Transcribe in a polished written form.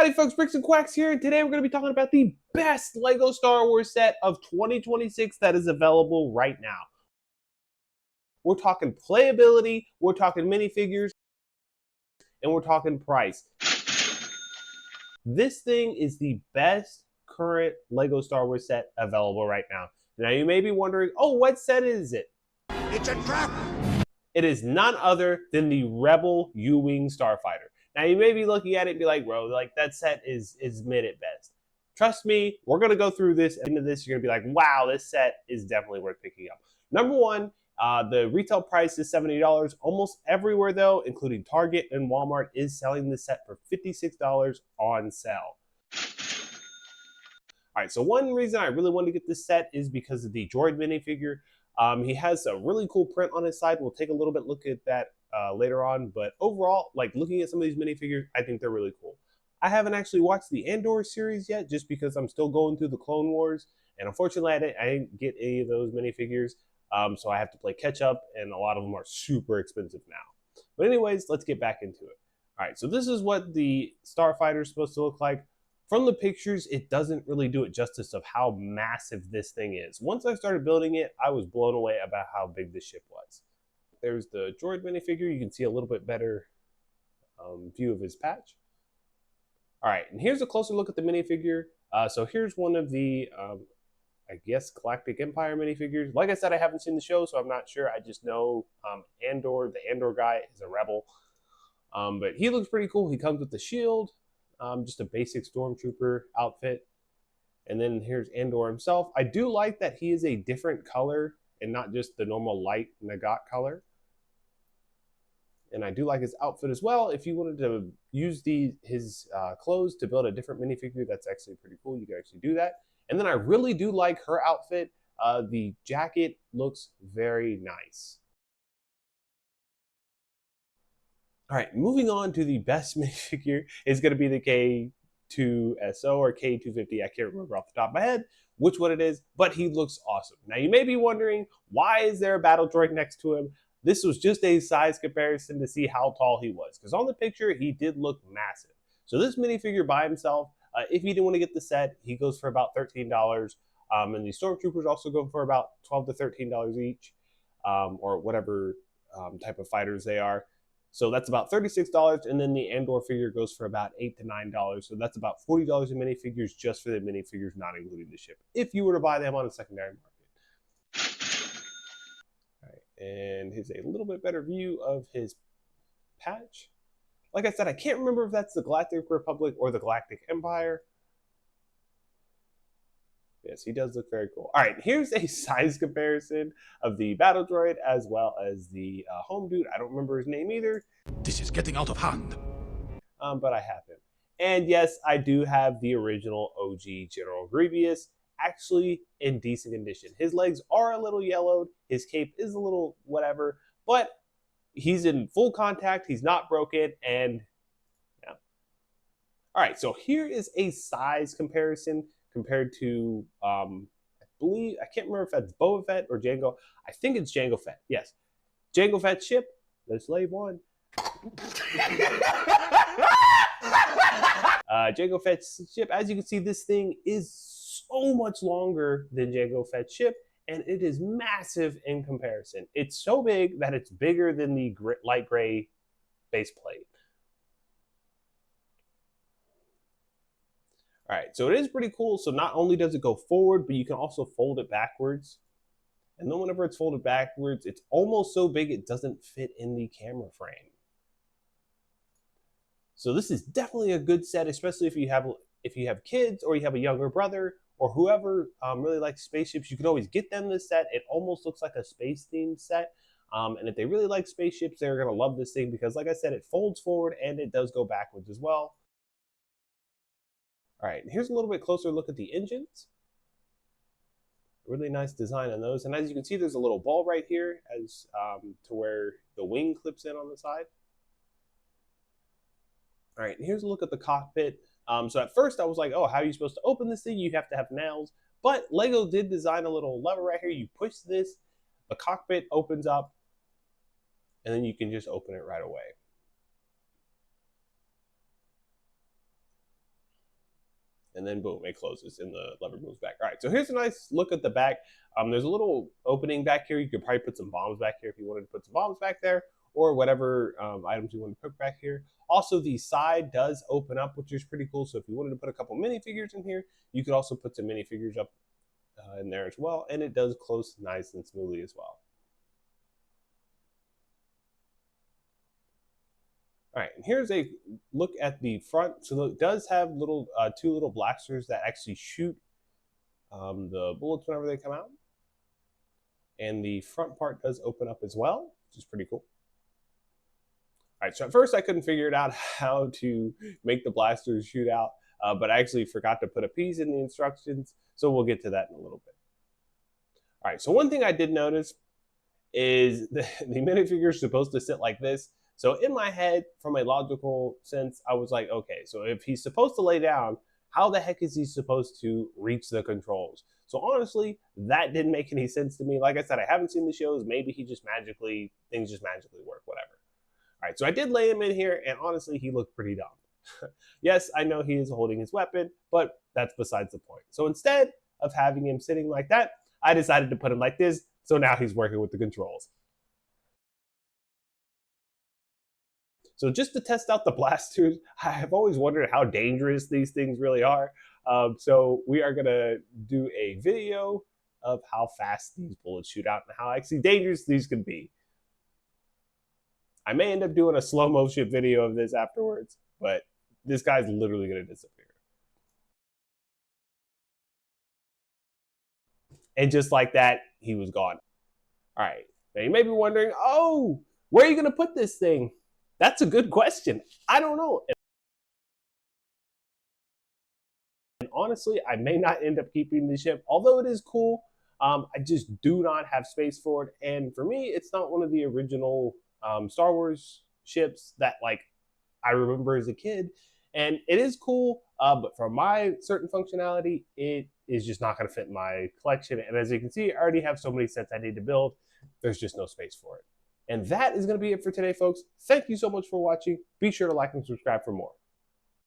Howdy folks, Bricks and Quacks here, and today we're going to be talking about the best LEGO Star Wars set of 2026 that is available right now. We're talking playability, we're talking minifigures, and we're talking price. This thing is the best current LEGO Star Wars set available right now. Now you may be wondering, oh, what set is it? It's a trap! It is none other than the Rebel U-Wing Starfighter. Now you may be looking at it and be like, bro, like that set is mid at best. Trust me, we're gonna go through this. At the end of this, you're gonna be like, wow, this set is definitely worth picking up. Number one, the retail price is $70. Almost everywhere though, including Target and Walmart, is selling this set for $56 on sale. All right, so one reason I really wanted to get this set is because of the Droid minifigure. He has a really cool print on his side. We'll take a little bit look at that later on. But overall, like looking at some of these minifigures, I think they're really cool. I haven't actually watched the Andor series yet, just because I'm still going through the Clone Wars. And unfortunately, I didn't get any of those minifigures. So I have to play catch up, and a lot of them are super expensive now. But anyways, let's get back into it. All right, so this is what the Starfighter is supposed to look like. From the pictures, it doesn't really do it justice of how massive this thing is. Once I started building it, I was blown away about how big the ship was. There's the droid minifigure. You can see a little bit better view of his patch. All right, and here's a closer look at the minifigure. So here's one of the, I guess, Galactic Empire minifigures. Like I said, I haven't seen the show, so I'm not sure. I just know Andor, the Andor guy, is a rebel. But he looks pretty cool. He comes with the shield. Just a basic stormtrooper outfit. And then here's Andor himself. I do like that he is a different color and not just the normal light Nagat color. And I do like his outfit as well. If you wanted to use his clothes to build a different minifigure, that's actually pretty cool. You can actually do that. And then I really do like her outfit. The jacket looks very nice. All right, moving on to the best minifigure is going to be the K2SO or K250. I can't remember off the top of my head which one it is, but he looks awesome. Now, you may be wondering, why is there a battle droid next to him? This was just a size comparison to see how tall he was, because on the picture, he did look massive. So this minifigure by himself, if you didn't want to get the set, he goes for about $13. And the Stormtroopers also go for about $12 to $13 each, or whatever type of fighters they are. So that's about $36, and then the Andor figure goes for about $8 to $9. So that's about $40 in minifigures just for the minifigures, not including the ship, if you were to buy them on a secondary market. All right, and here's a little bit better view of his patch. Like I said, I can't remember if that's the Galactic Republic or the Galactic Empire. Yes, he does look very cool. All right, here's a size comparison of the battle droid as well as the home dude. I don't remember his name either. This is getting out of hand. But I have him. And yes, I do have the original OG General Grievous, actually in decent condition. His legs are a little yellowed, his cape is a little whatever, but he's in full contact, he's not broken, and yeah. All right, so here is a size comparison compared to, I believe, I can't remember if that's Boba Fett or Jango. I think it's Jango Fett, yes. Jango Fett's ship, the Slave One. Jango Fett's ship, as you can see, this thing is so much longer than Jango Fett's ship, and it is massive in comparison. It's so big that it's bigger than the light gray base plate. All right, so it is pretty cool. So not only does it go forward, but you can also fold it backwards. And then whenever it's folded backwards, it's almost so big it doesn't fit in the camera frame. So this is definitely a good set, especially if you have kids or you have a younger brother or whoever really likes spaceships. You can always get them this set. It almost looks like a space themed set. And if they really like spaceships, they're going to love this thing because, like I said, it folds forward and it does go backwards as well. All right, here's a little bit closer look at the engines. Really nice design on those. And as you can see, there's a little ball right here as to where the wing clips in on the side. All right, here's a look at the cockpit. So at first I was like, oh, how are you supposed to open this thing? You have to have nails. But Lego did design a little lever right here. You push this, the cockpit opens up, and then you can just open it right away. and then boom, it closes and the lever moves back. All right, so here's a nice look at the back. There's a little opening back here. You could probably put some bombs back here if you wanted to put some bombs back there, or whatever items you want to put back here. Also, the side does open up, which is pretty cool. So if you wanted to put a couple minifigures in here, you could also put some minifigures up in there as well, and it does close nice and smoothly as well. All right, and here's a look at the front. So it does have little two little blasters that actually shoot the bullets whenever they come out. And the front part does open up as well, which is pretty cool. All right, so at first I couldn't figure it out how to make the blasters shoot out, but I actually forgot to put a piece in the instructions, so we'll get to that in a little bit. All right, so one thing I did notice is the minifigure is supposed to sit like this. So in my head, from a logical sense, I was like, okay, so if he's supposed to lay down, how the heck is he supposed to reach the controls? So honestly, that didn't make any sense to me. Like I said, I haven't seen the shows. Maybe things just magically work, whatever. All right, so I did lay him in here, and honestly, he looked pretty dumb. Yes, I know he is holding his weapon, but that's besides the point. So instead of having him sitting like that, I decided to put him like this, so now he's working with the controls. So just to test out the blasters, I have always wondered how dangerous these things really are. So we are gonna do a video of how fast these bullets shoot out and how actually dangerous these can be. I may end up doing a slow motion video of this afterwards, but this guy's literally gonna disappear. And just like that, he was gone. All right, now you may be wondering, oh, where are you gonna put this thing? That's a good question. I don't know. And honestly, I may not end up keeping the ship, although it is cool. I just do not have space for it. And for me, it's not one of the original Star Wars ships that like I remember as a kid. And it is cool, but for my certain functionality, it is just not going to fit in my collection. And as you can see, I already have so many sets I need to build. There's just no space for it. And that is going to be it for today, folks. Thank you so much for watching. Be sure to like and subscribe for more.